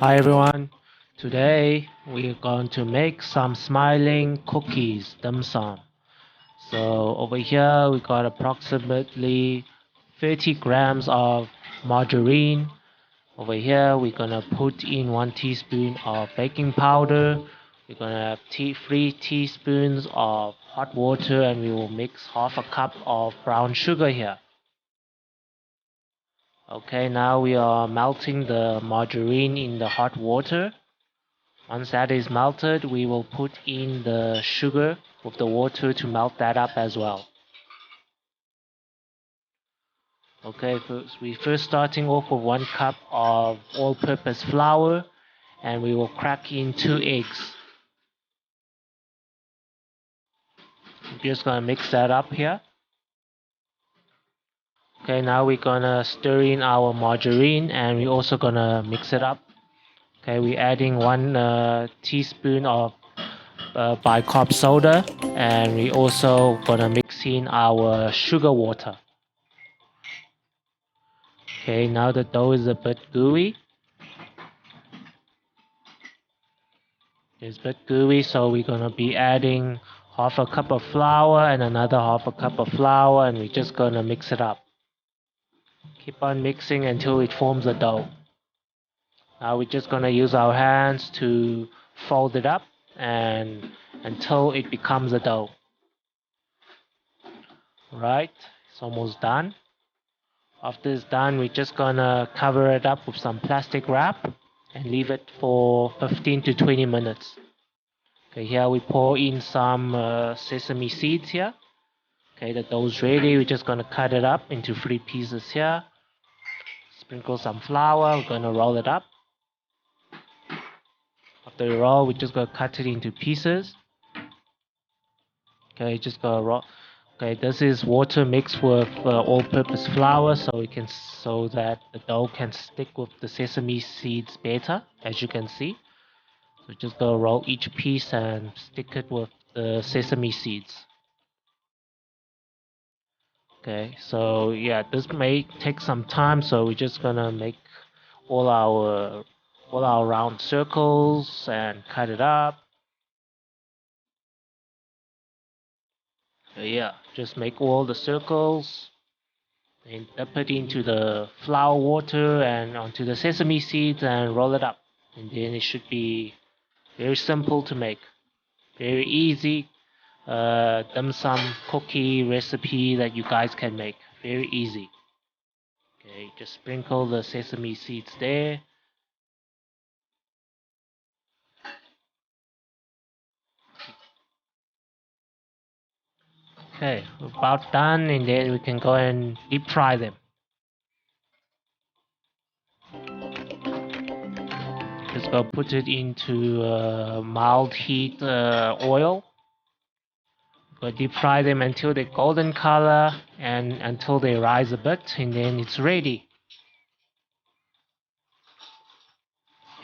Hi everyone, today we're going to make some smiling cookies, dim sum. So over here we got approximately 30 grams of margarine. Over here we're gonna put in 1 teaspoon of baking powder. We're gonna have 3 teaspoons of hot water, and we will mix half a cup of brown sugar here. Okay, now we are melting the margarine in the hot water. Once that is melted, we will put in the sugar with the water to melt that up as well. Okay, we first starting off with 1 cup of all-purpose flour, and we will crack in 2 eggs. I'm just gonna mix that up here. Okay, now we're gonna stir in our margarine, and we're also gonna mix it up. Okay, we're adding 1 teaspoon of bicarb soda, and we also gonna mix in our sugar water. Okay, now the dough is a bit gooey. It's a bit gooey, so we're gonna be adding half a cup of flour and another half a cup of flour, and we're just gonna mix it up. Keep on mixing until it forms a dough. Now we're just gonna use our hands to fold it up and until it becomes a dough. Right, it's almost done. After it's done, we're just gonna cover it up with some plastic wrap and leave it for 15 to 20 minutes. Okay, here we pour in some sesame seeds here. Okay, the dough's ready. We're just gonna cut it up into 3 pieces here. Sprinkle some flour. We're gonna roll it up. After we roll, we're just gonna cut it into pieces. Okay, just gonna roll. Okay, this is water mixed with all-purpose flour, so that the dough can stick with the sesame seeds better, as you can see. So just gonna roll each piece and stick it with the sesame seeds. Okay, so yeah, this may take some time, so we're just gonna make all our all our round circles and cut it up. So yeah, just make all the circles and dip it into the flour water and onto the sesame seeds and roll it up. And then it should be very simple to make. Very easy dim sum cookie recipe that you guys can make. Very easy. Okay, just sprinkle the sesame seeds there. Okay, about done, and then we can go and deep fry them. Just go put it into mild heat oil. Go deep fry them until they're golden color and until they rise a bit, and then it's ready.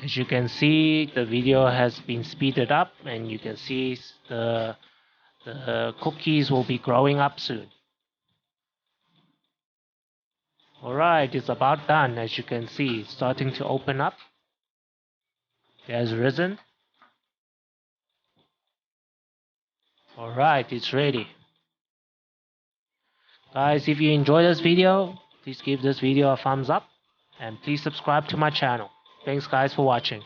As you can see, the video has been speeded up, and you can see the cookies will be growing up soon. Alright, it's about done. As you can see, it's starting to open up. It has risen. Alright, it's ready. Guys, if you enjoyed this video, please give this video a thumbs up and please subscribe to my channel. Thanks guys for watching.